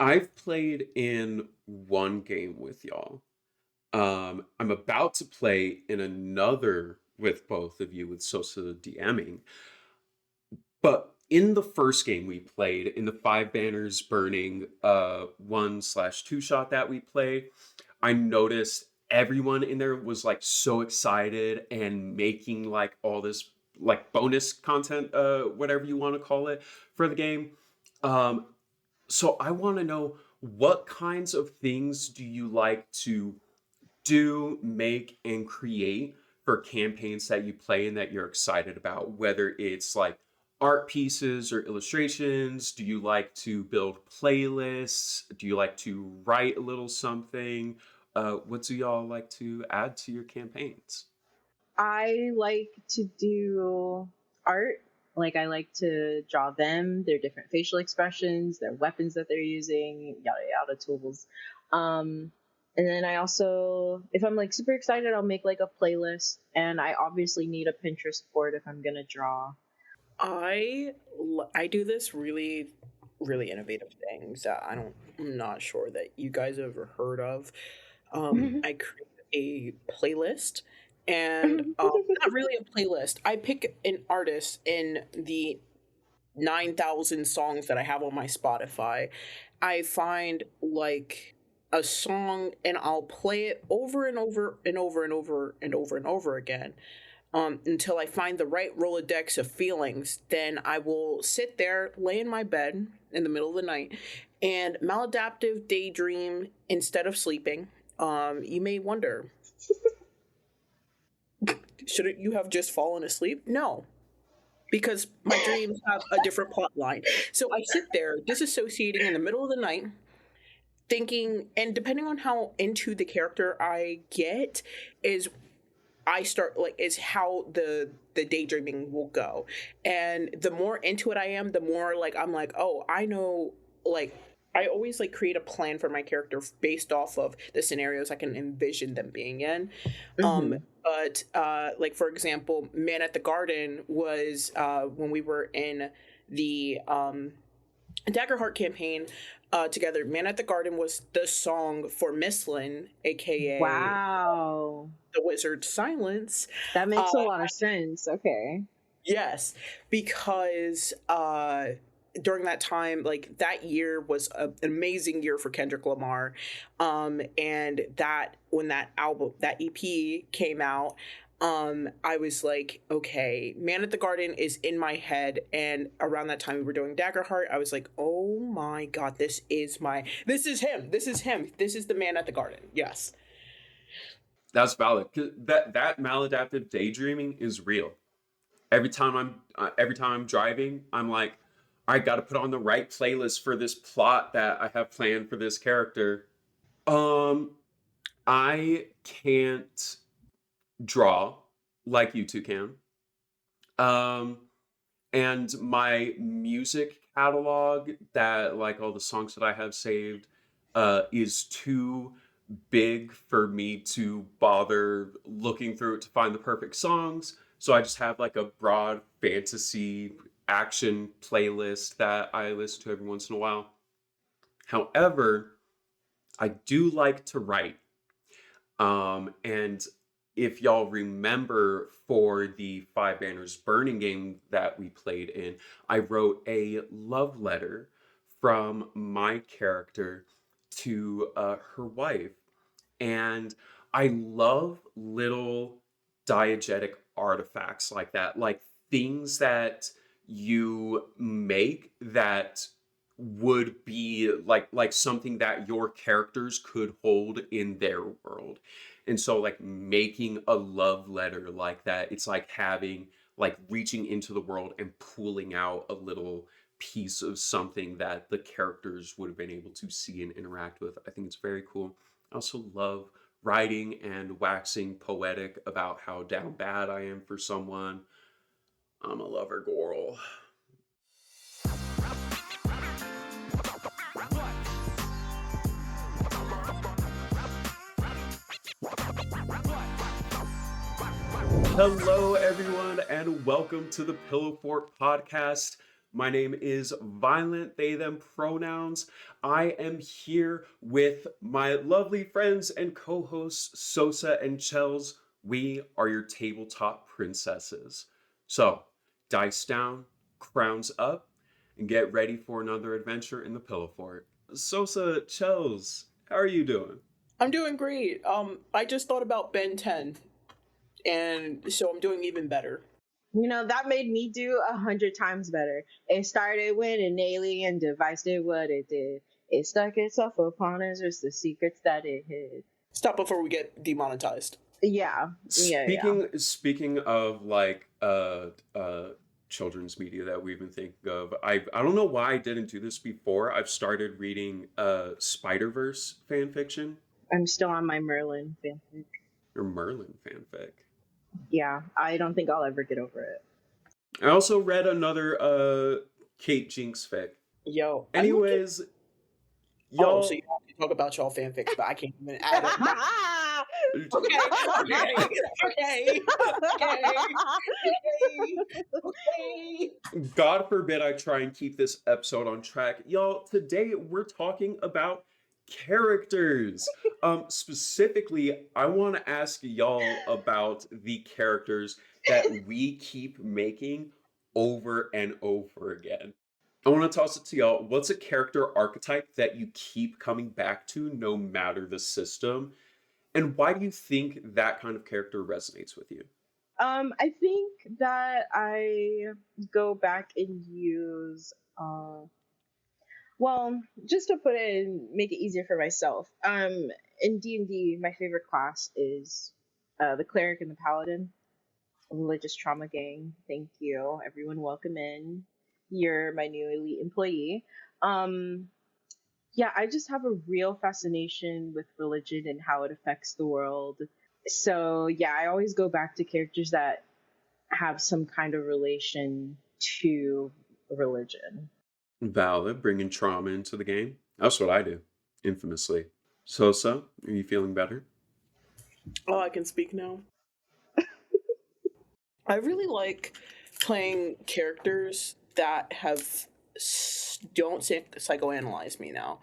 I've played in one game with y'all. I'm about to play in another with both of you with Sosa DMing. But in the first game we played, in the five banners burning one slash two shot that we played, I noticed everyone in there was like so excited and making like all this like bonus content, whatever you want to call it, for the game. Um, so I want to know, what kinds of things do you like to do, make, and create for campaigns that you play and that you're excited about? Whether it's like art pieces or illustrations, do you like to build playlists? Do you like to write a little something? What do y'all like to add to your campaigns? I like to do art. Like, I like to draw them, their different facial expressions, their weapons that they're using, yada yada tools. Um, and then I also, if I'm like super excited, I'll make like a playlist. And I obviously need a Pinterest board if I'm gonna draw. I do this really innovative things that I'm not sure that you guys have ever heard of. I create a playlist, and not really a playlist. I pick an artist in the 9,000 songs that I have on my Spotify. I find like a song and I'll play it over and over and over and over and over and over again, until I find the right Rolodex of feelings. Then I will sit there, lay in my bed in the middle of the night, and maladaptive daydream instead of sleeping. You may wonder, shouldn't you have just fallen asleep? No, because my dreams have a different plot line. So I sit there disassociating in the middle of the night, thinking, and depending on how into the character I get, is I start like is how the daydreaming will go. And the more into it I am, the more like I'm like, oh, I know, like I always like create a plan for my character based off of the scenarios I can envision them being in. But like for example, Man at the Garden was when we were in the Daggerheart campaign together. Man at the Garden was the song for Misslin, aka Wow. the Wizard's Silence. That makes a lot of sense. Okay. Yes, because during that time, like that year was an amazing year for Kendrick Lamar, and that when that album, that EP came out, I was like, okay, Man at the Garden is in my head, and around that time we were doing Daggerheart. I was like, oh my god, this is him, this is the Man at the Garden. Yes. That's valid. 'Cause that maladaptive daydreaming is real. Every time I'm driving, I'm like, I got to put on the right playlist for this plot that I have planned for this character. Um, I can't draw like you two can. Um, and my music catalog, that like all the songs that I have saved, is too big for me to bother looking through it to find the perfect songs. So I just have like a broad fantasy action playlist that I listen to every once in a while. However, I do like to write. And if y'all remember, for the Five Banners Burning game that we played in, I wrote a love letter from my character to her wife. And I love little diegetic artifacts like that, like things that you make that would be like something that your characters could hold in their world. And so like making a love letter like that, it's like having, like reaching into the world and pulling out a little piece of something that the characters would have been able to see and interact with. I think it's very cool. I also love writing and waxing poetic about how down bad I am for someone. I'm a lover girl. Hello, everyone, and welcome to the Pillow Fort podcast. My name is Violent They Them Pronouns. I am here with my lovely friends and co-hosts Sosa and Chels. We are your tabletop princesses. So, dice down, crowns up, and get ready for another adventure in the Pillow Fort. Sosa, Chels, how are you doing? I'm doing great. I just thought about Ben 10, and so I'm doing even better. That made me do 100 times better. It started when an alien device did what it did. It stuck itself upon us with the secrets that it hid. Stop before we get demonetized. Yeah. Speaking of like children's media that we've been thinking of, I don't know why I didn't do this before. I've started reading Spider-Verse fan fiction I'm still on my Merlin fanfic. or Merlin fanfic. Yeah, I don't think I'll ever get over it. I also read another Kate Jinx fic. Yo, Anyways, Oh, so y'all you have to talk about y'all fanfics, but I can't even add it. Okay, okay. God forbid I try and keep this episode on track. Y'all, today we're talking about characters. Specifically, I want to ask y'all about the characters that we keep making over and over again. I want to toss it to y'all. What's a character archetype that you keep coming back to no matter the system? And why do you think that kind of character resonates with you? I think that I go back and use well, just to put it and make it easier for myself. In D&D, my favorite class is the cleric and the paladin. Religious trauma gang. Thank you. Everyone welcome in. You're my new elite employee. Um yeah, I just have a real fascination with religion and how it affects the world. So yeah, I always go back to characters that have some kind of relation to religion. Valid, bringing trauma into the game. That's what I do, infamously. Sosa, are you feeling better? Oh, I can speak now. I really like playing characters that have don't psychoanalyze me now.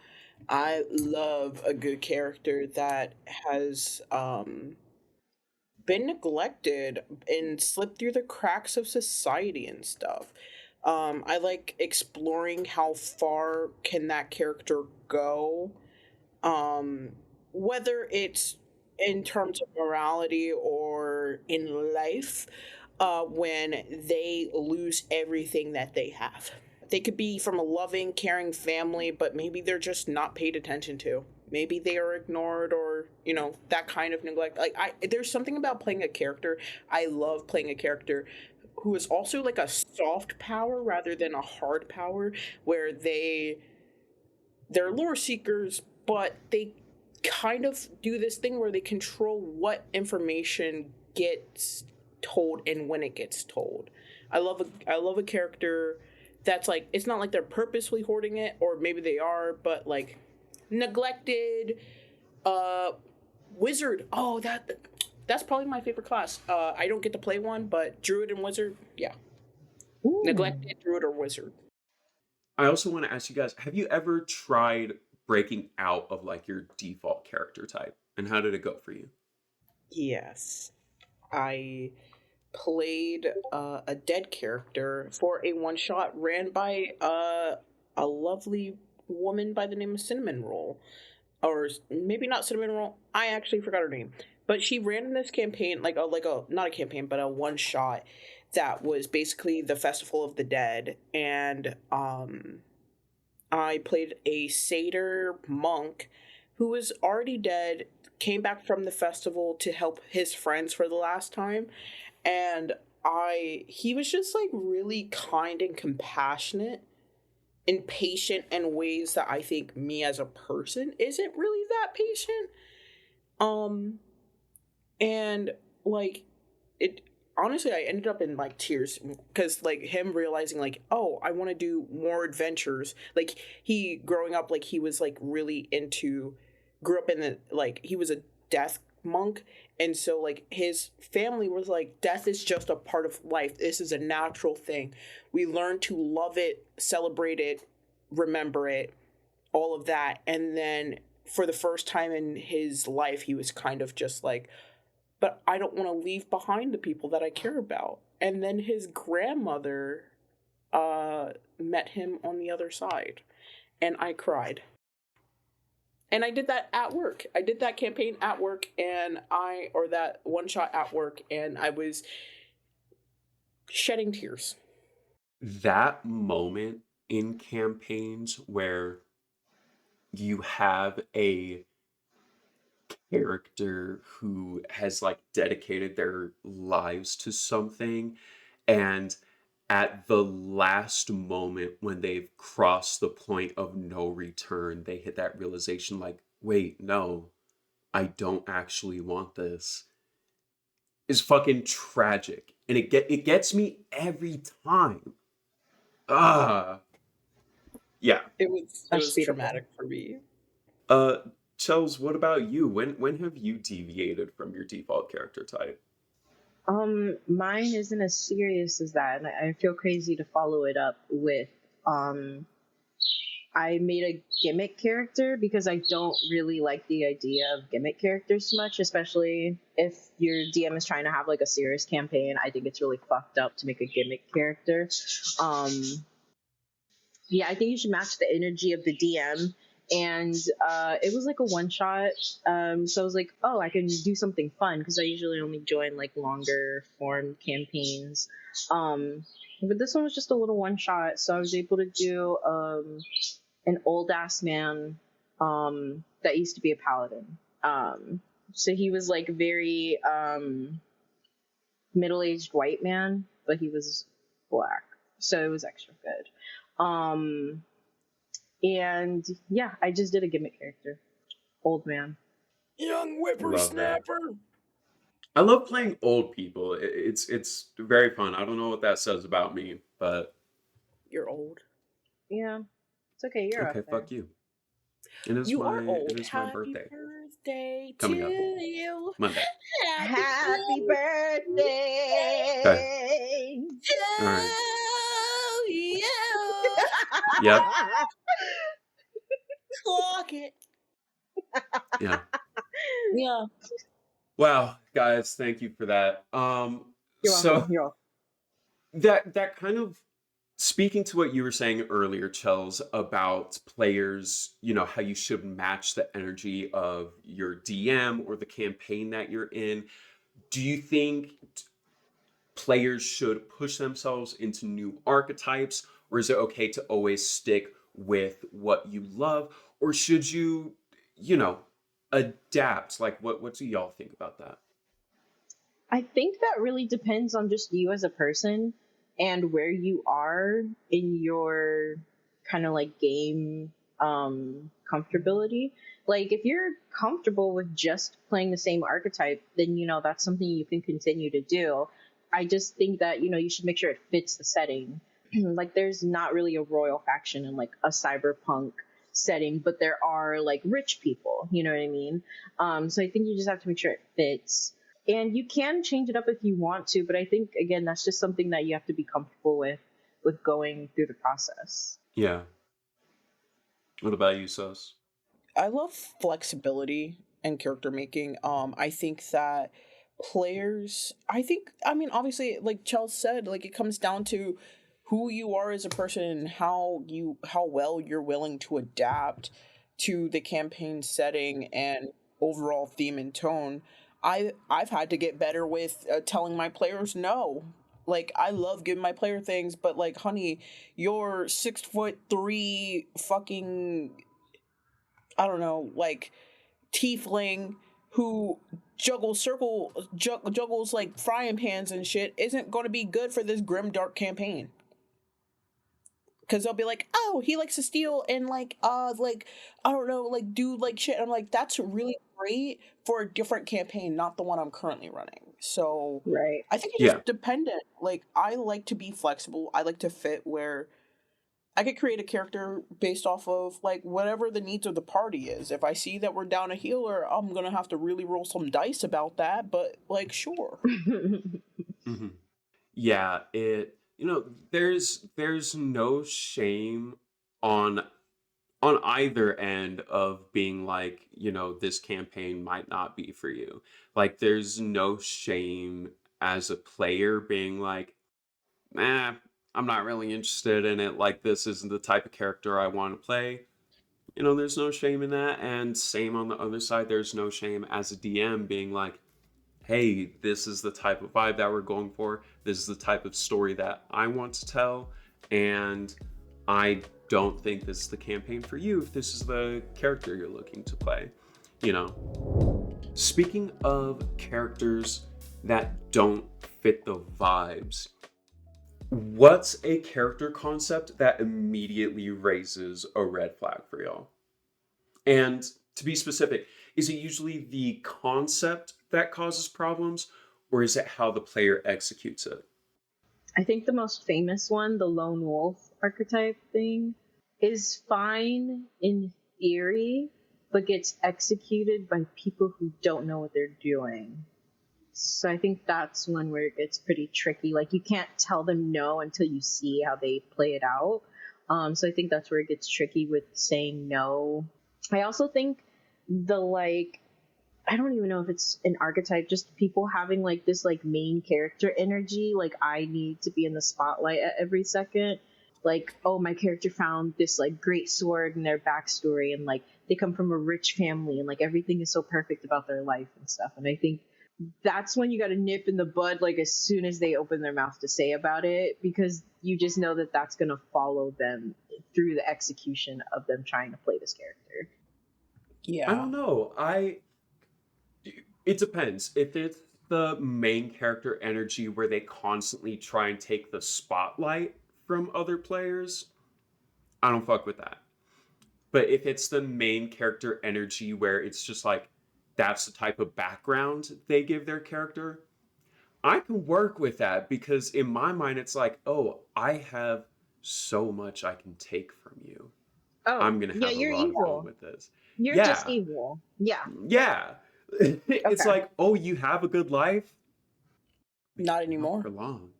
I love a good character that has been neglected and slipped through the cracks of society and stuff. I like exploring how far can that character go, um, whether it's in terms of morality or in life, when they lose everything that they have. They could be from a loving, caring family, but maybe they're just not paid attention to. Maybe they are ignored, or that kind of neglect. There's something about playing a character. I love playing a character who is also like a soft power rather than a hard power, where they're lore seekers, but they kind of do this thing where they control what information gets told and when it gets told. I love a character that's like, it's not like they're purposely hoarding it, or maybe they are, but like neglected wizard. Oh, that's probably my favorite class. I don't get to play one, but druid and wizard, yeah. Ooh. Neglected druid or wizard. I also want to ask you guys, have you ever tried breaking out of like your default character type? And how did it go for you? Yes. I played a dead character for a one shot ran by a lovely woman by the name of Cinnamon Roll. Or maybe not Cinnamon Roll. I actually forgot her name. But she ran in this campaign, like a not a campaign, but a one shot that was basically the Festival of the Dead. And I played a satyr monk who was already dead, came back from the festival to help his friends for the last time, and he was just like really kind and compassionate and patient in ways that I think me as a person isn't really that patient. And like it honestly, I ended up in like tears because like him realizing like, oh, I want to do more adventures. Like he growing up, like he was like really into, grew up in the, like he was a death monk, and so like his family was like, death is just a part of life. This is a natural thing. We learn to love it, celebrate it, remember it, all of that. And then for the first time in his life, he was kind of just like, but I don't want to leave behind the people that I care about. And then his grandmother met him on the other side, and I cried. And I did that at work. I did that campaign at work, or that one shot at work, and I was shedding tears. That moment in campaigns where you have a character who has like dedicated their lives to something, and at the last moment when they've crossed the point of no return, they hit that realization like, wait, no, I don't actually want this, is fucking tragic. And it gets me every time. Ah, yeah. It was Beautiful. traumatic for me. Uh, Chels, what about you? When have you deviated from your default character type? Mine isn't as serious as that, and I feel crazy to follow it up with um I made a gimmick character because I don't really like the idea of gimmick characters too much, especially if your DM is trying to have like a serious campaign. I think it's really fucked up to make a gimmick character. Um, yeah, I think you should match the energy of the DM. And it was like a one shot. So I was like, oh, I can do something fun because I usually only join like longer form campaigns. But this one was just a little one shot. So I was able to do an old ass man that used to be a paladin. So he was like very middle aged white man, but he was black. So it was extra good. And yeah, I just did a gimmick character, old man. Young Love that. whippersnapper. I love playing old people. It's very fun. I don't know what that says about me, but You're old. Yeah, it's okay. You're okay, up there. fuck you. It is You are it old. is my Happy birthday birthday to coming up you. Monday. Happy Happy Okay. birthday to All right. you. Yep. Clock it. Yeah. Yeah. Wow, guys, thank you for that. You're welcome. So You're welcome. that kind of speaking to what you were saying earlier, Chels, about players, how you should match the energy of your DM or the campaign that you're in. Do you think players should push themselves into new archetypes, or is it okay to always stick with what you love, or should you, you know, adapt? Like, what do y'all think about that? I think that really depends on just you as a person and where you are in your kind of like game comfortability. Like if you're comfortable with just playing the same archetype, then that's something you can continue to do. I just think that you should make sure it fits the setting. Like there's not really a royal faction in like a cyberpunk setting, but there are like rich people, you know what I mean? So I think you just have to make sure it fits, and you can change it up if you want to, but I think again that's just something that you have to be comfortable with going through the process. Yeah. What about you, Sus? I love flexibility and character making. I think that I mean, obviously, like Chels said, like it comes down to who you are as a person and how well you're willing to adapt to the campaign setting and overall theme and tone. I've had to get better with telling my players no. Like I love giving my player things, but like, honey, you're 6'3" fucking, I don't know, like tiefling who juggles like frying pans and shit isn't going to be good for this grim dark campaign, because they'll be like, oh, he likes to steal and like I don't know, like do like shit. I'm like, that's really great for a different campaign, not the one I'm currently running. So Right. I think it's Yeah. just dependent. Like I like to be flexible. I like to fit where I could create a character based off of like whatever the needs of the party is. If I see that we're down a healer, I'm gonna have to really roll some dice about that. But like, sure. Mhm. Yeah, there's no shame on either end of being like, this campaign might not be for you. Like there's no shame as a player being like, nah, I'm not really interested in it. Like this isn't the type of character I want to play. There's no shame in that. And same on the other side, there's no shame as a DM being like, hey, this is the type of vibe that we're going for. This is the type of story that I want to tell. And I don't think this is the campaign for you if this is the character you're looking to play. You know, speaking of characters that don't fit the vibes, what's a character concept that immediately raises a red flag for y'all? And to be specific, is it usually the concept that causes problems, or is it how the player executes it? I think the most famous one, the lone wolf archetype thing, is fine in theory, but gets executed by people who don't know what they're doing. So I think that's one where it gets pretty tricky. Like you can't tell them no until you see how they play it out. So I think that's where it gets tricky with saying no. I also think the like I don't even know if it's an archetype, just people having like this like main character energy, like I need to be in the spotlight at every second. Like, oh, my character found this like great sword in their backstory, and like they come from a rich family, and like everything is so perfect about their life and stuff. And I think that's when you got to nip in the bud, like as soon as they open their mouth to say about it, because you just know that that's going to follow them through the execution of them trying to play this character. I Yeah. don't know. It depends. If it's the main character energy where they constantly try and take the spotlight from other players, I don't fuck with that. But if it's the main character energy where it's just like that's the type of background they give their character, I can work with that because in my mind it's like, oh, I have so much I can take from you. Oh, I'm gonna yeah, have a you're lot of fun evil. with this. You're just Yeah, evil. Yeah. yeah. It's Okay. like, oh, you have a good life? Not Not for anymore. long.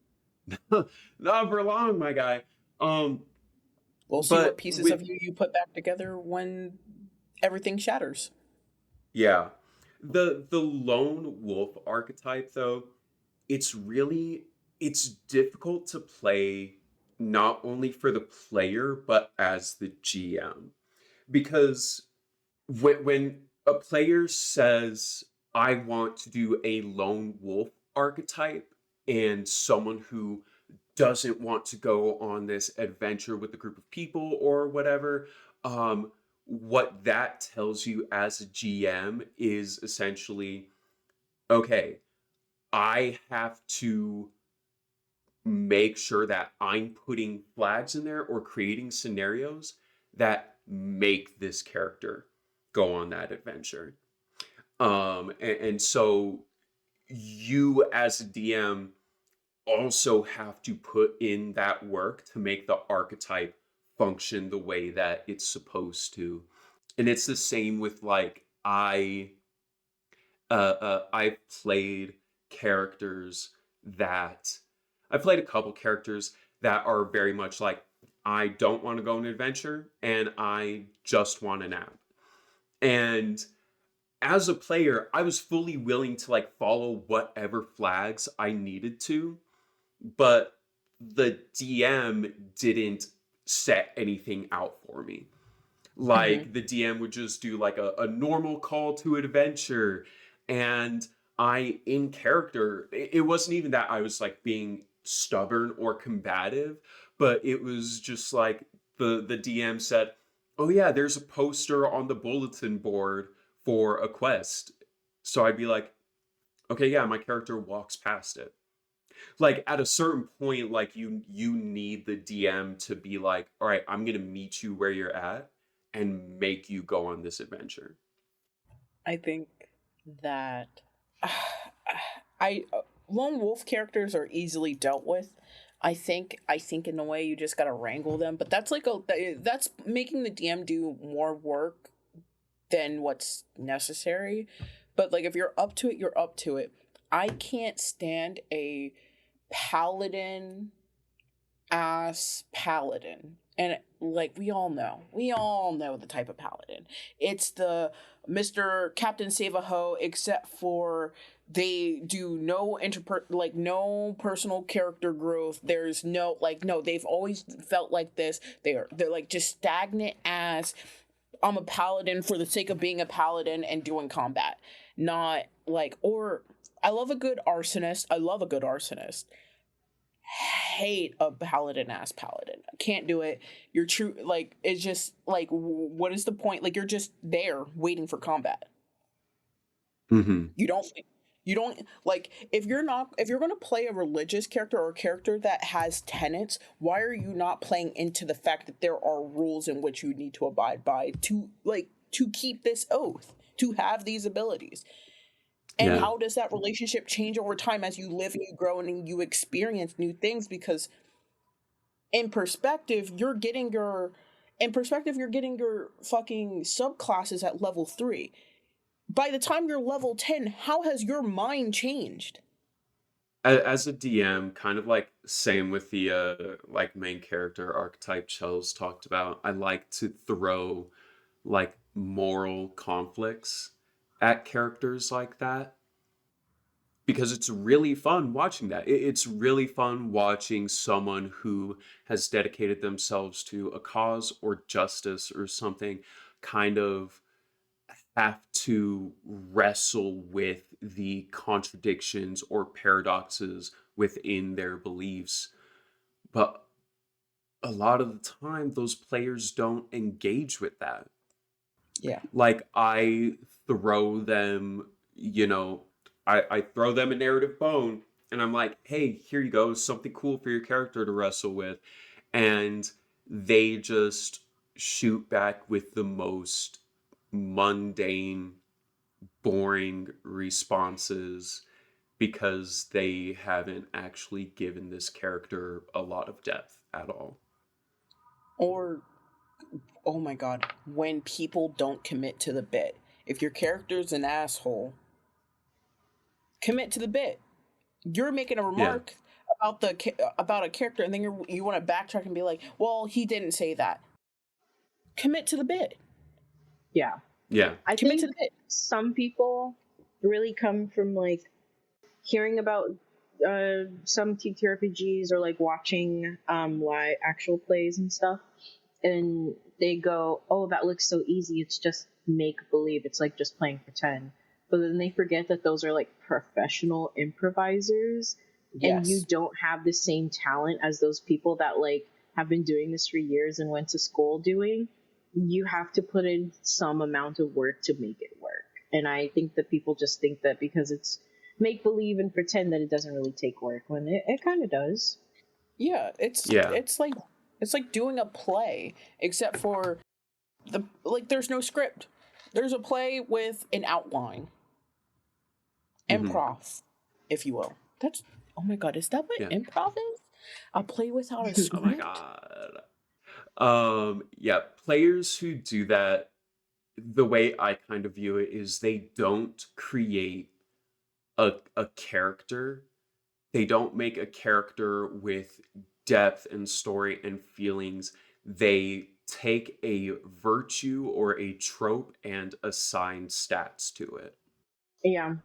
Not for long, my guy. Um, We'll see what but pieces with of you put back together when everything shatters. yeah, the lone wolf archetype though, it's difficult to play not only for the player but as the GM because when a player says I want to do a lone wolf archetype and someone who doesn't want to go on this adventure with a group of people or whatever, what that tells you as a GM is essentially okay, I have to make sure that I'm putting flags in there or creating scenarios that make this character go on that adventure. And so you as a DM also have to put in that work to make the archetype function the way that it's supposed to. And it's the same with like I've played characters that I've played a couple characters that are very much like I don't want to go on an adventure and I just want a nap. And as a player, I was fully willing to like follow whatever flags I needed to, but the DM didn't set anything out for me. Hmm. Like the DM would just do like a normal call to adventure. And I, in character, it wasn't even that I was like being stubborn or combative, but it was just like the DM said, oh yeah, there's a poster on the bulletin board for a quest. So I'd be like, okay, yeah, my character walks past it. Like at a certain point, like you need the DM to be like, all right, I'm gonna meet you where you're at and make you go on this adventure. I think that I lone wolf characters are easily dealt with. I think in a way you just gotta wrangle them, but that's making the DM do more work than what's necessary. But like if you're up to it, you're up to it. I can't stand a paladin ass paladin. And like we all know the type of paladin. It's the Mr. Captain Save a Ho, except for they do no personal character growth. There's no no, they've always felt like this. They're like just stagnant as I'm a paladin for the sake of being a paladin and doing combat. Not like or I love a good arsonist. I love a good arsonist. Hate a paladin ass paladin. I can't do it. You're true. Like it's just like what is the point? Like you're just there waiting for combat. Mm-hmm. You don't like if you're going to play a religious character or a character that has tenets, why are you not playing into the fact that there are rules in which you need to abide by to keep this oath, to have these abilities? And Yeah. how does that relationship change over time as you live and you grow and you experience new things? Because in perspective, you're getting your fucking subclasses at level 3. By the time you're level 10, how has your mind changed? As a DM, kind of like same with the like main character archetype Chell's talked about. I like to throw like moral conflicts at characters like that because it's really fun watching that. It's really fun watching someone who has dedicated themselves to a cause or justice or something kind of have to wrestle with the contradictions or paradoxes within their beliefs. But a lot of the time, those players don't engage with that. Yeah. Like, I throw them, I throw them a narrative bone and I'm like, hey, here you go, something cool for your character to wrestle with. And they just shoot back with the most mundane boring responses because they haven't actually given this character a lot of depth at all. Or, oh my god, when people don't commit to the bit. If your character's an asshole, commit to the bit. You're making a Yeah. remark about a character, and then you want to backtrack and be like, "Well, he didn't say that." Commit to the bit. Yeah. Yeah. I Commit to think the bit. some people really come from like hearing about some TTRPGs or like watching live actual plays and stuff, and they go, "Oh, that looks so easy. It's just make believe. It's like just playing pretend." But then they forget that those are like professional improvisers, and you Yes. don't have the same talent as those people that like have been doing this for years and went to school doing. You have to put in some amount of work to make it work. And I think that people just think that because it's make believe and pretend that it doesn't really take work when it kind of does. Yeah. It's Yeah. it's like it's like doing a play, except for there's no script. There's a play with an outline, Hmm. improv, if you will. That's oh my god, is that what Yeah. improv is? A play without a Oh my script? god. Yeah, players who do that, the way I kind of view it is they don't create a character. They don't make a character with depth and story and feelings. They take a virtue or a trope and assign stats to it. Yeah.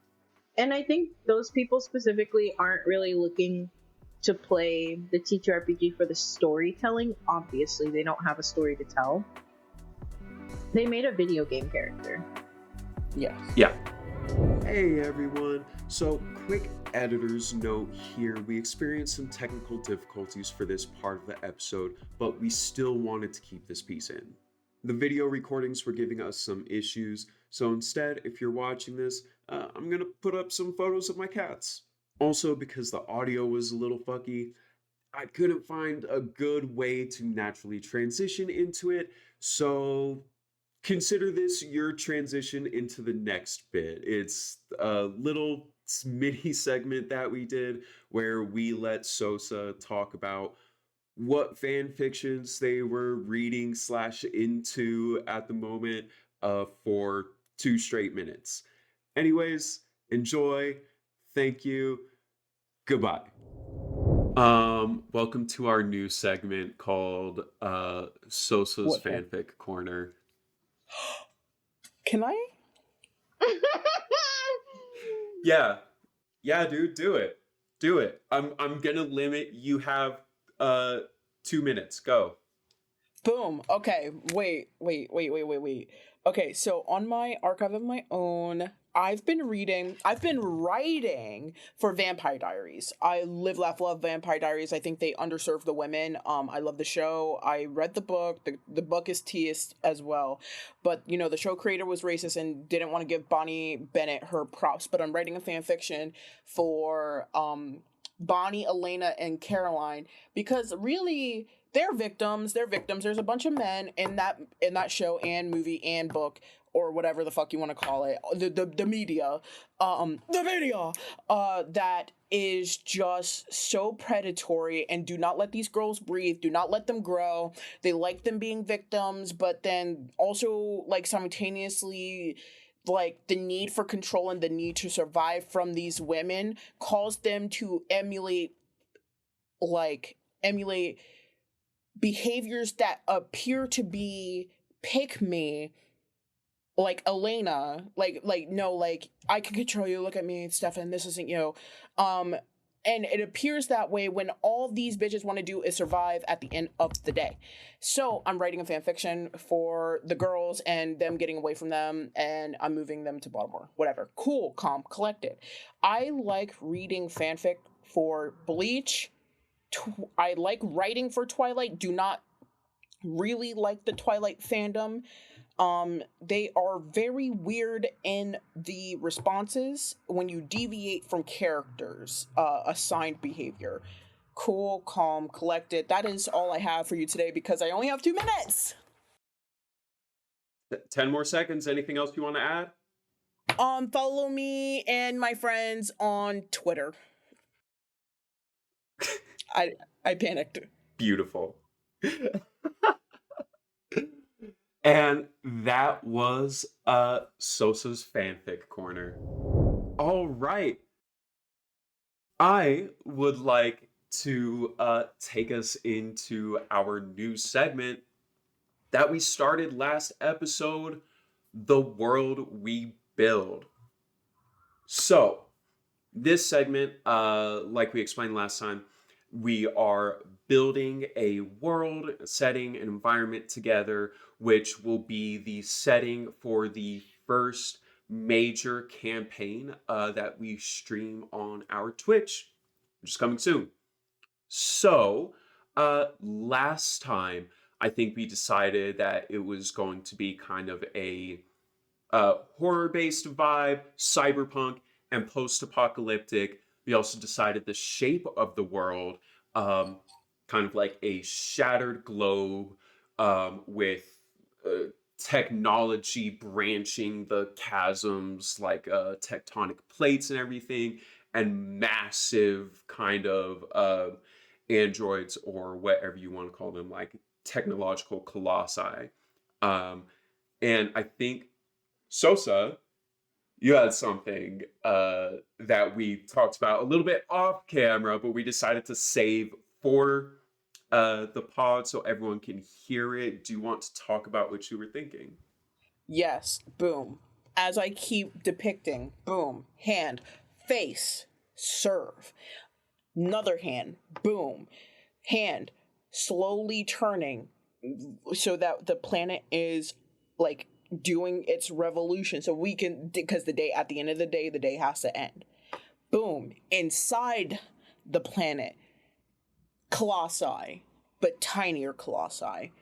And I think those people specifically aren't really looking to play the TTRPG for the storytelling. Obviously, they don't have a story to tell. They made a video game character. Yes. Yeah. Hey everyone. So, quick editor's note here. We experienced some technical difficulties for this part of the episode, but we still wanted to keep this piece in. The video recordings were giving us some issues, so instead, if you're watching this, I'm gonna put up some photos of my cats. Also, because the audio was a little fucky, I couldn't find a good way to naturally transition into it, so consider this your transition into the next bit. It's a little mini segment that we did where we let Sosa talk about what fan fictions they were reading slash into at the moment for 2 straight minutes. Anyways, enjoy. Thank you. Goodbye. Welcome to our new segment called Sosa's What? Fanfic Corner. Can I? Yeah. Yeah, dude, do it. Do it. I'm gonna limit. You have 2 minutes. Go. Boom. Okay. Wait. Okay, so on my archive of my own, I've been writing for Vampire Diaries. I live, laugh, love Vampire Diaries. I think they underserve the women. I love the show. I read the book. The book is teased as well. But, you know, the show creator was racist and didn't want to give Bonnie Bennett her props. But I'm writing a fan fiction for Bonnie, Elena, and Caroline because really they're victims. They're victims. There's a bunch of men in that show and movie and book or whatever the fuck you want to call it. The media, that is just so predatory and do not let these girls breathe. Do not let them grow. They like them being victims, but then also like simultaneously like the need for control and the need to survive from these women cause them to emulate behaviors that appear to be pick me, like Elena, like no, like I can control you, look at me, Stefan, this isn't you. And it appears that way when all these bitches want to do is survive at the end of the day. So I'm writing a fan fiction for the girls and them getting away from them, and I'm moving them to Baltimore. Whatever. Cool, calm, collected. I like reading fanfic for Bleach. I like writing for Twilight. Do not really like the Twilight fandom. They are very weird in the responses when you deviate from characters assigned behavior. Cool, calm, collected. That is all I have for you today because I only have 2 minutes. 10 more seconds. Anything else you want to add? Follow me and my friends on Twitter. I panicked. Beautiful. And that was Sosa's Fanfic Corner. All right. I would like to take us into our new segment that we started last episode, The World We Build. So, this segment, like we explained last time, we are building a world, a setting, an environment together, which will be the setting for the first major campaign that we stream on our Twitch, which is coming soon. So, last time, I think we decided that it was going to be kind of a horror-based vibe, cyberpunk, and post-apocalyptic. We also decided the shape of the world, kind of like a shattered globe with technology branching the chasms, like tectonic plates and everything, and massive kind of androids or whatever you want to call them, like technological colossi. Um, and I think Sosa, you had something that we talked about a little bit off camera, but we decided to save for the pod so everyone can hear it. Do you want to talk about what you were thinking? Yes, boom. As I keep depicting, boom, hand, face, serve. Another hand, boom, hand, slowly turning so that the planet is like doing its revolution. So we can, because at the end of the day has to end. Boom, inside the planet, colossi, but tinier colossi,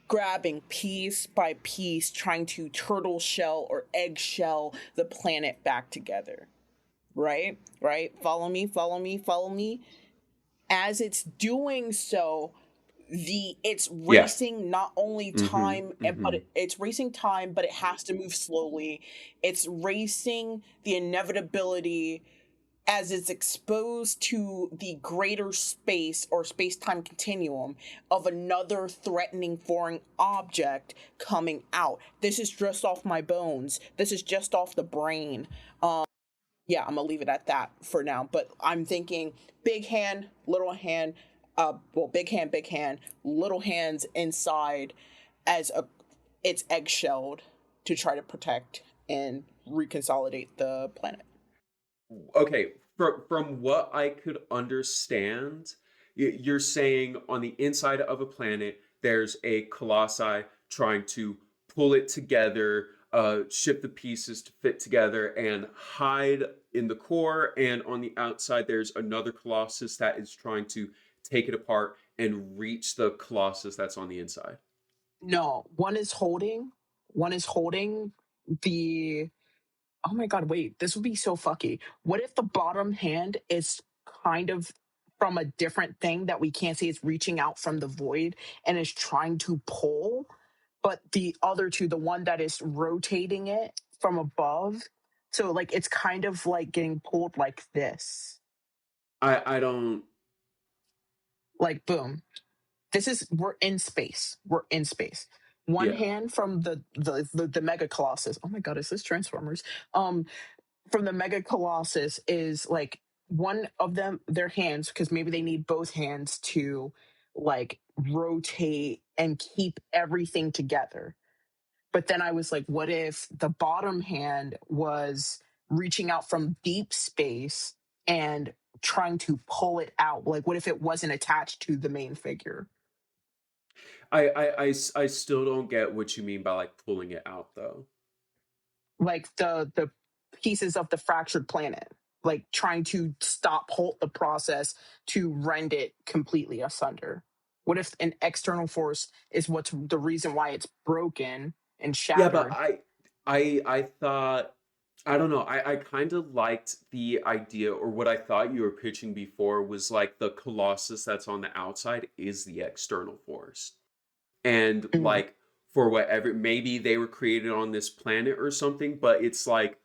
grabbing piece by piece, trying to turtle shell or eggshell the planet back together. Right? Right? Follow me. As it's doing so, the it's Yeah. racing not only Mhm. time but Mhm. it's racing time, but it has to move slowly. It's racing the inevitability as it's exposed to the greater space or space-time continuum of another threatening foreign object coming out. This is just off my bones, this is just off the brain. Yeah, I'm gonna leave it at that for now. But I'm thinking big hand, little hand, well, big hand, little hands inside as a it's eggshelled to try to protect and reconsolidate the planet. Okay, from what I could understand, you're saying on the inside of a planet, there's a colossi trying to pull it together, ship the pieces to fit together, and hide in the core. And on the outside, there's another colossus that is trying to take it apart and reach the colossus that's on the inside. No, one is holding the oh my god, wait, this would be so fucky. What if the bottom hand is kind of from a different thing that we can't see? It's reaching out from the void and is trying to pull, but the other two, the one that is rotating it from above, so like it's kind of like getting pulled like this. I don't. Like boom. This is we're in space. We're in space. One Yeah. hand from the mega colossus. Oh my god, is this Transformers? Um from the mega colossus is like one of them their hands, because maybe they need both hands to like rotate and keep everything together. But then I was like, what if the bottom hand was reaching out from deep space and trying to pull it out? Like, what if it wasn't attached to the main figure? I still don't get what you mean by like pulling it out though. Like the pieces of the fractured planet, like trying to stop halt the process to rend it completely asunder. What if an external force is what's the reason why it's broken and Yeah, but shattered? I thought I don't know. I kind of liked the idea, or what I thought you were pitching before was like the Colossus that's on the outside is the external force. And Mhm. like for whatever, maybe they were created on this planet or something, but it's like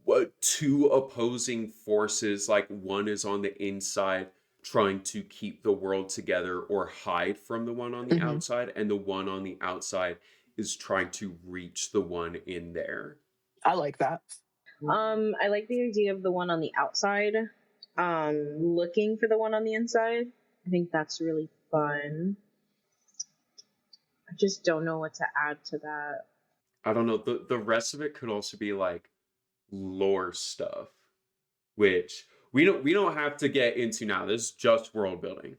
what two opposing forces, like one is on the inside trying to keep the world together or hide from the one on the Mhm. outside, and the one on the outside is trying to reach the one in there. I like that. I like the idea of the one on the outside, looking for the one on the inside. I think that's really fun. I just don't know what to add to that. I don't know. The rest of it could also be like lore stuff, which we don't have to get into now. This is just world building.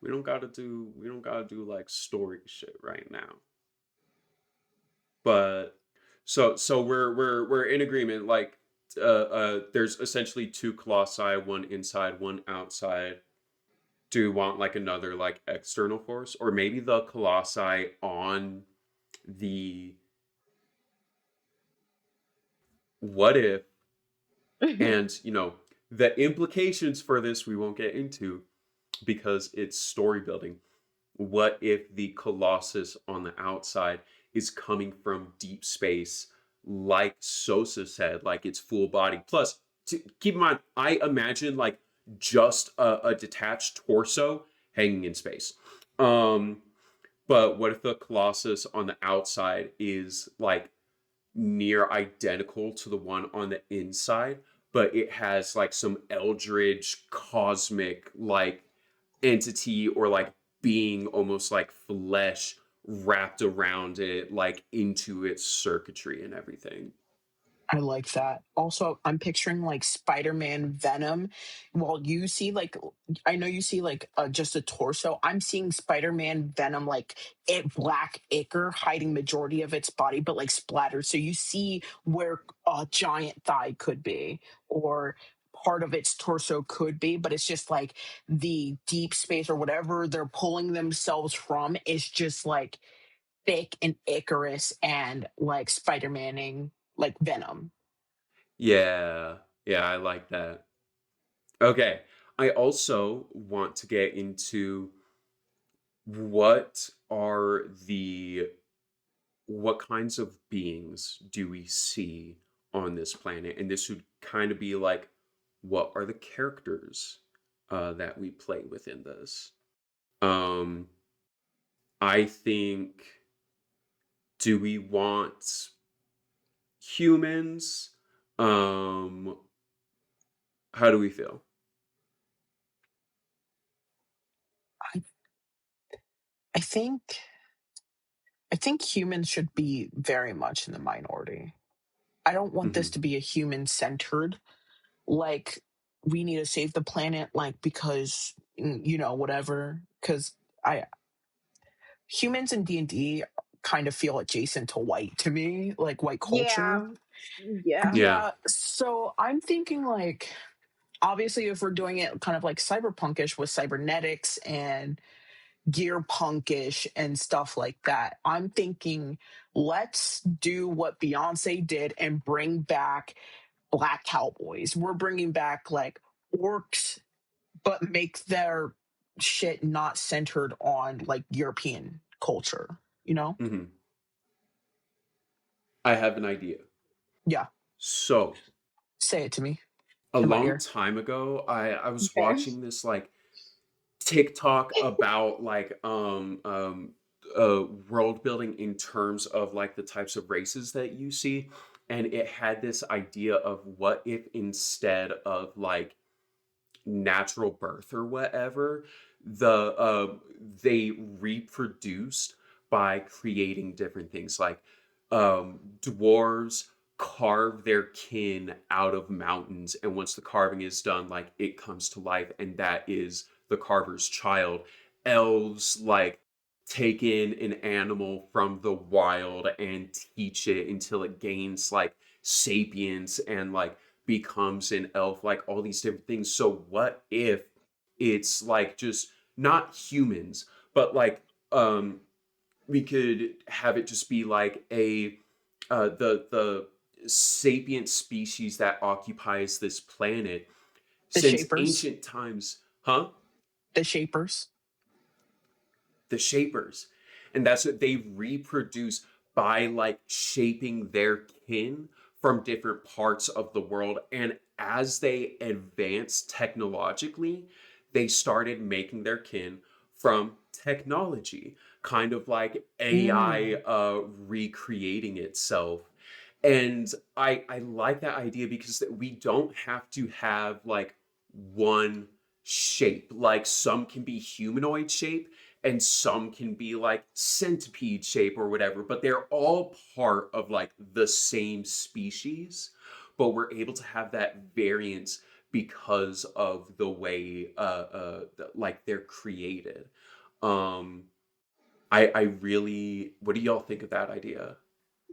We don't gotta do like story shit right now. But so we're in agreement. Like there's essentially two colossi, one inside, one outside. Do you want like another like external force, or maybe the colossi on the what if? And the implications for this we won't get into because it's story building. What if the Colossus on the outside is coming from deep space, like Sosa said, like it's full body? Plus, keep in mind, I imagine like just a detached torso hanging in space. Um, but what if the Colossus on the outside is like near identical to the one on the inside, but it has like some eldritch cosmic like entity or like being almost like flesh wrapped around it, like into its circuitry and everything. I like that. Also, I'm picturing like Spider-Man Venom. While you see like, I know you see like just a torso. I'm seeing Spider-Man Venom like it black ichor hiding majority of its body, but like splattered. So you see where a giant thigh could be, or part of its torso could be, but it's just like the deep space or whatever they're pulling themselves from is just like thick and Icarus and like Spider-Maning like Venom. Yeah, yeah, I like that. Okay, I also want to get into what are the what kinds of beings do we see on this planet? And this would kind of be like, what are the characters that we play within this? Um, I think, do we want humans? Um, how do we feel? I, I think I think humans should be very much in the minority. I don't want this Hmm. to be a human centered, like, we need to save the planet, like, because, whatever. Because I humans in D&D kind of feel adjacent to white to me, like white Yeah, culture. yeah. Yeah. Yeah, so I'm thinking, like, obviously, if we're doing it kind of like cyberpunkish with cybernetics and gear punkish and stuff like that, I'm thinking let's do what Beyonce did and bring back black cowboys. We're bringing back like orcs, but make their shit not centered on like European culture, you know? Hmm. I have an idea. Yeah. So, Say it to me a in my long ear. time ago, I was Okay. watching this like TikTok about like world building in terms of like the types of races that you see, and it had this idea of what if instead of like natural birth or whatever, they reproduced by creating different things like dwarves carve their kin out of mountains, and once the carving is done, like it comes to life, and that is the carver's child. Elves like take in an animal from the wild and teach it until it gains like sapience and like becomes an elf, like all these different things. So what if it's like just not humans, but like we could have it just be like a the sapient species that occupies this planet The since Shapers. ancient times, huh? The Shapers. The shapers. And that's what they reproduce by like shaping their kin from different parts of the world. And as they advance technologically, they started making their kin from technology, kind of like AI Mm, recreating itself. And I like that idea because we don't have to have like one shape. Like some can be humanoid shape and some can be like centipede shape or whatever, but they're all part of like the same species, but we're able to have that variance because of the way like they're created. um I really, what do y'all think of that idea?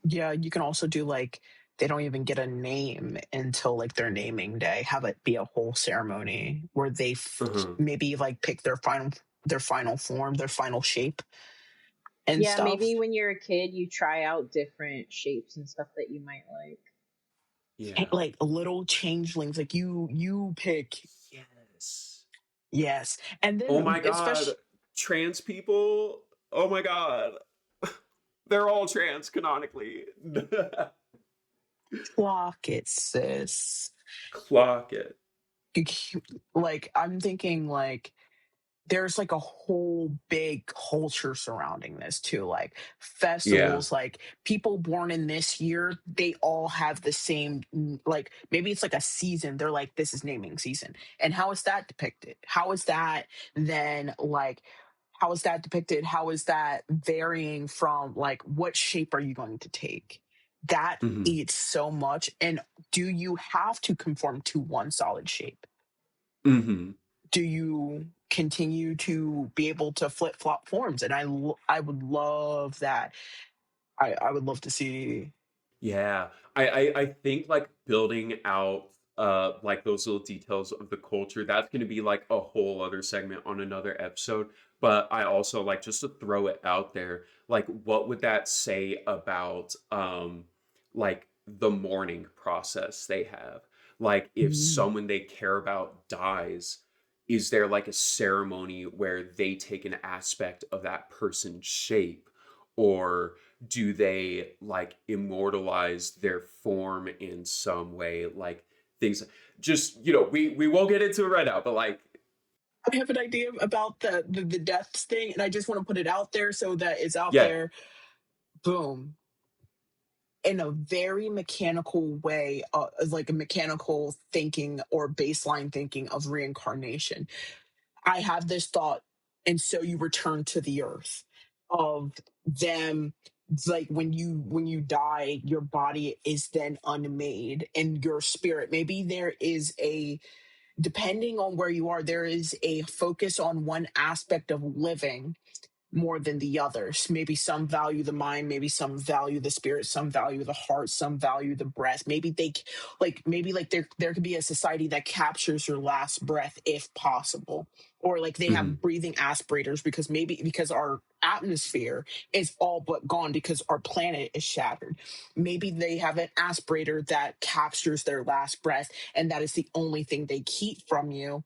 yeah, you can also do like they don't even get a name until like their naming day. Have it be a whole ceremony where they Uh-huh. maybe like pick their final form, their final shape and Yeah, maybe stuff. when you're a kid, you try out different shapes and stuff that you might like. Yeah. Like little changelings, like you pick. Yes. Yes, and Oh then my god, especially trans people, oh my god, they're all trans canonically. clock it, sis. Clock it. Like I'm thinking like there's like a whole big culture surrounding this too, like Yeah. festivals, like people born in this year, they all have the same, like maybe it's like a season, they're like this is naming season. And how is that depicted? How is that then like how is that depicted? How is that varying from like what shape are you going to take? That Hmm. eats so much. And do you have to conform to one solid shape? Hmm. Do you continue to be able to flip flop forms? And I would love that. I would love to see. Yeah. I think like building out like those little details of the culture, that's gonna be like a whole other segment on another episode. But I also like, just to throw it out there, like what would that say about like the mourning process they have? Like if Mm. someone they care about dies, is there like a ceremony where they take an aspect of that person's shape, or do they like immortalize their form in some way, like things, just, we won't get into it right now, but like, I have an idea about the deaths thing, and I just want to put it out there so that it's out yeah. there. Boom. In a very mechanical way, like a mechanical thinking or baseline thinking of reincarnation. I have this thought, and so you return to the earth of them. Like when you die, your body is then unmade, and your spirit, maybe there is a, depending on where you are, there is a focus on one aspect of living more than the others. Maybe some value the mind, maybe some value the spirit, some value the heart, some value the breath. Maybe maybe like there could be a society that captures your last breath if possible. Or like they Hmm. have breathing aspirators, because maybe because our atmosphere is all but gone because our planet is shattered. Maybe they have an aspirator that captures their last breath, and that is the only thing they keep from you.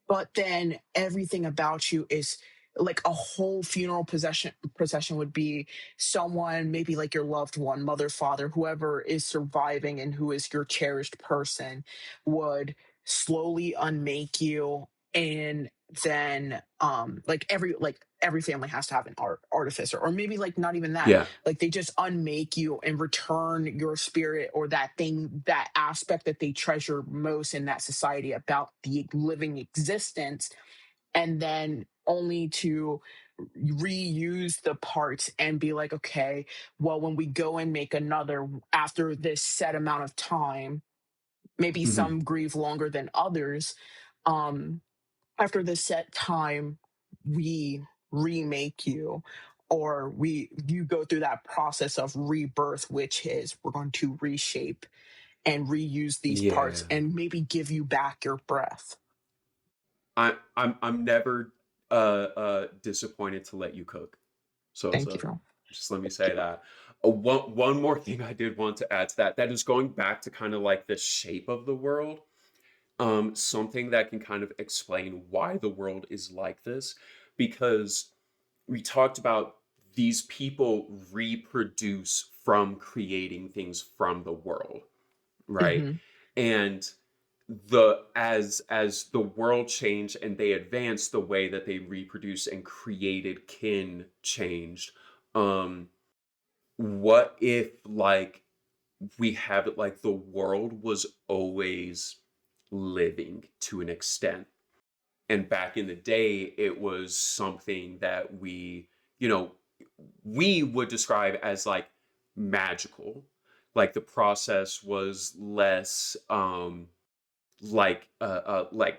But then everything about you is like a whole funeral procession would be someone, maybe like your loved one, mother, father, whoever is surviving and who is your cherished person, would slowly unmake you. And then every family has to have an artificer, or maybe like not even that, Yeah. like they just unmake you and return your spirit or that thing, that aspect that they treasure most in that society about the living existence, and then only to reuse the parts and be like, okay, well, when we go and make another after this set amount of time, maybe Hmm. some grieve longer than others. um After the set time, we remake you, or you go through that process of rebirth, which is we're going to reshape and reuse these parts Yeah. and maybe give you back your breath. I'm never disappointed to let you cook. So Thank so you. just let me say that. One more thing I did want to add to that, that is going back to kind of like the shape of the world. Something that can kind of explain why the world is like this, because we talked about these people reproduce from creating things from the world, right? Hmm. And as the world changed and they advanced, the way that they reproduce and created kin changed. um what if like we have it like the world was always living to an extent, and back in the day it was something that you know we would describe as like magical, like the process was less like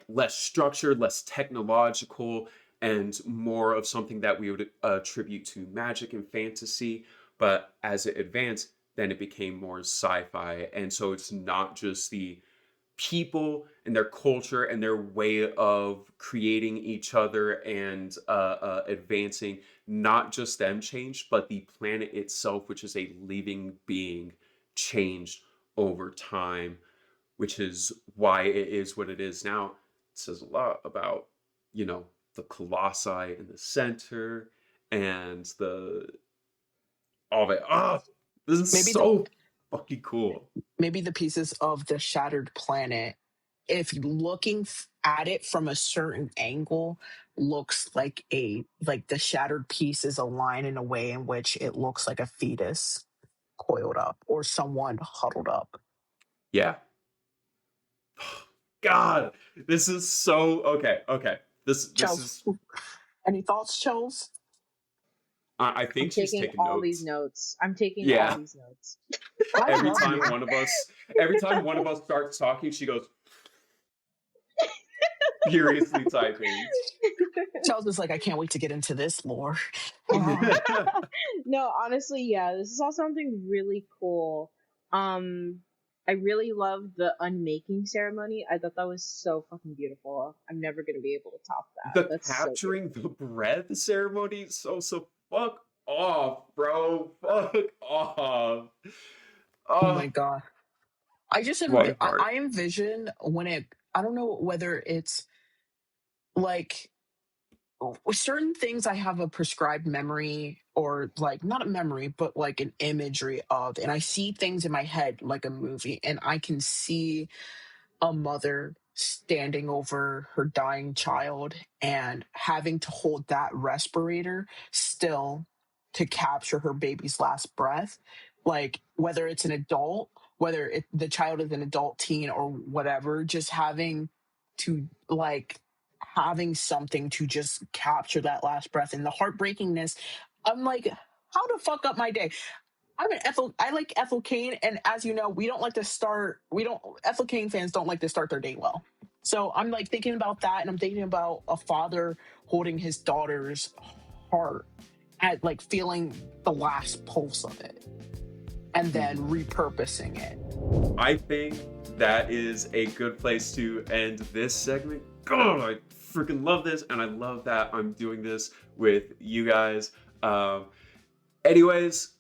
less structured, less technological, and more of something that we would attribute to magic and fantasy. But as it advanced, then it became more sci-fi, and so it's not just the people and their culture and their way of creating each other and advancing. Not just them changed, but the planet itself, which is a living being, changed over time, which is why it is what it is now. It says a lot about, the colossi in the center and the all of it. Ah, this is Maybe the so fucking cool. maybe the pieces of the shattered planet, if looking at it from a certain angle, looks like the shattered piece is aligned in a way in which it looks like a fetus coiled up or someone huddled up. Yeah. God, this is so okay. Okay, this Chels, is. any thoughts, Chels? I I'm think she's taking taking all these notes. notes. I'm taking all Yeah. these notes. I Every love time you. one of us, every time one of us starts talking, she goes furiously typing. Chels is like, I can't wait to get into this lore. No, honestly, yeah, this is all something really cool. I really love the unmaking ceremony. I thought that was so fucking beautiful. I'm never gonna be able to top that. The That's so capturing beautiful. the breath ceremony. So fuck off, bro. Fuck off. Oh my Oh, god. my heart. I envision when it, I don't know whether it's like with certain things I have a prescribed memory, or like not a memory but like an imagery of, and I see things in my head like a movie, and I can see a mother standing over her dying child and having to hold that respirator still to capture her baby's last breath. Like, whether it's an adult, the child is an adult, teen, or whatever, just having something to just capture that last breath and the heartbreakingness. I'm like, how to fuck up my day? I like Ethel Kane, and as you know, Ethel Kane fans don't like to start their day well. So I'm like thinking about that, and I'm thinking about a father holding his daughter's heart, at like feeling the last pulse of it, and then repurposing it. I think that is a good place to end this segment. God, I freaking love this, and I love that I'm doing this with you guys. Anyways,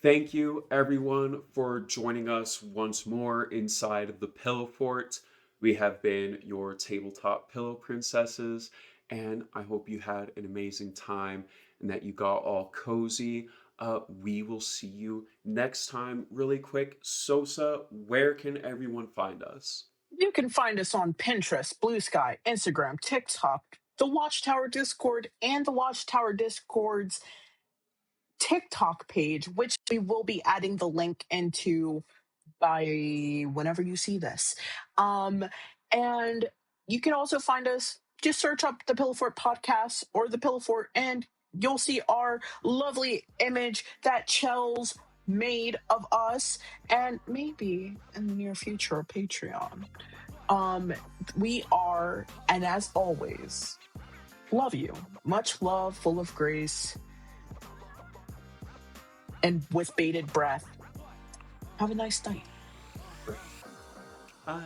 thank you everyone for joining us once more inside of the Pillow Fort. We have been your tabletop pillow princesses, and I hope you had an amazing time and that you got all cozy. We will see you next time. Really quick, Sosa, where can everyone find us? You can find us on Pinterest, Blue Sky, Instagram, TikTok, the Watchtower Discord, and the Watchtower Discord's TikTok page, which we will be adding the link into by whenever you see this. And you can also find us, just search up the Pillow Fort podcast or the Pillow Fort, and you'll see our lovely image that Chell's made of us, and maybe in the near future a Patreon. We are, and as always, love you. Much love, full of grace, and with bated breath. Have a nice night. Bye.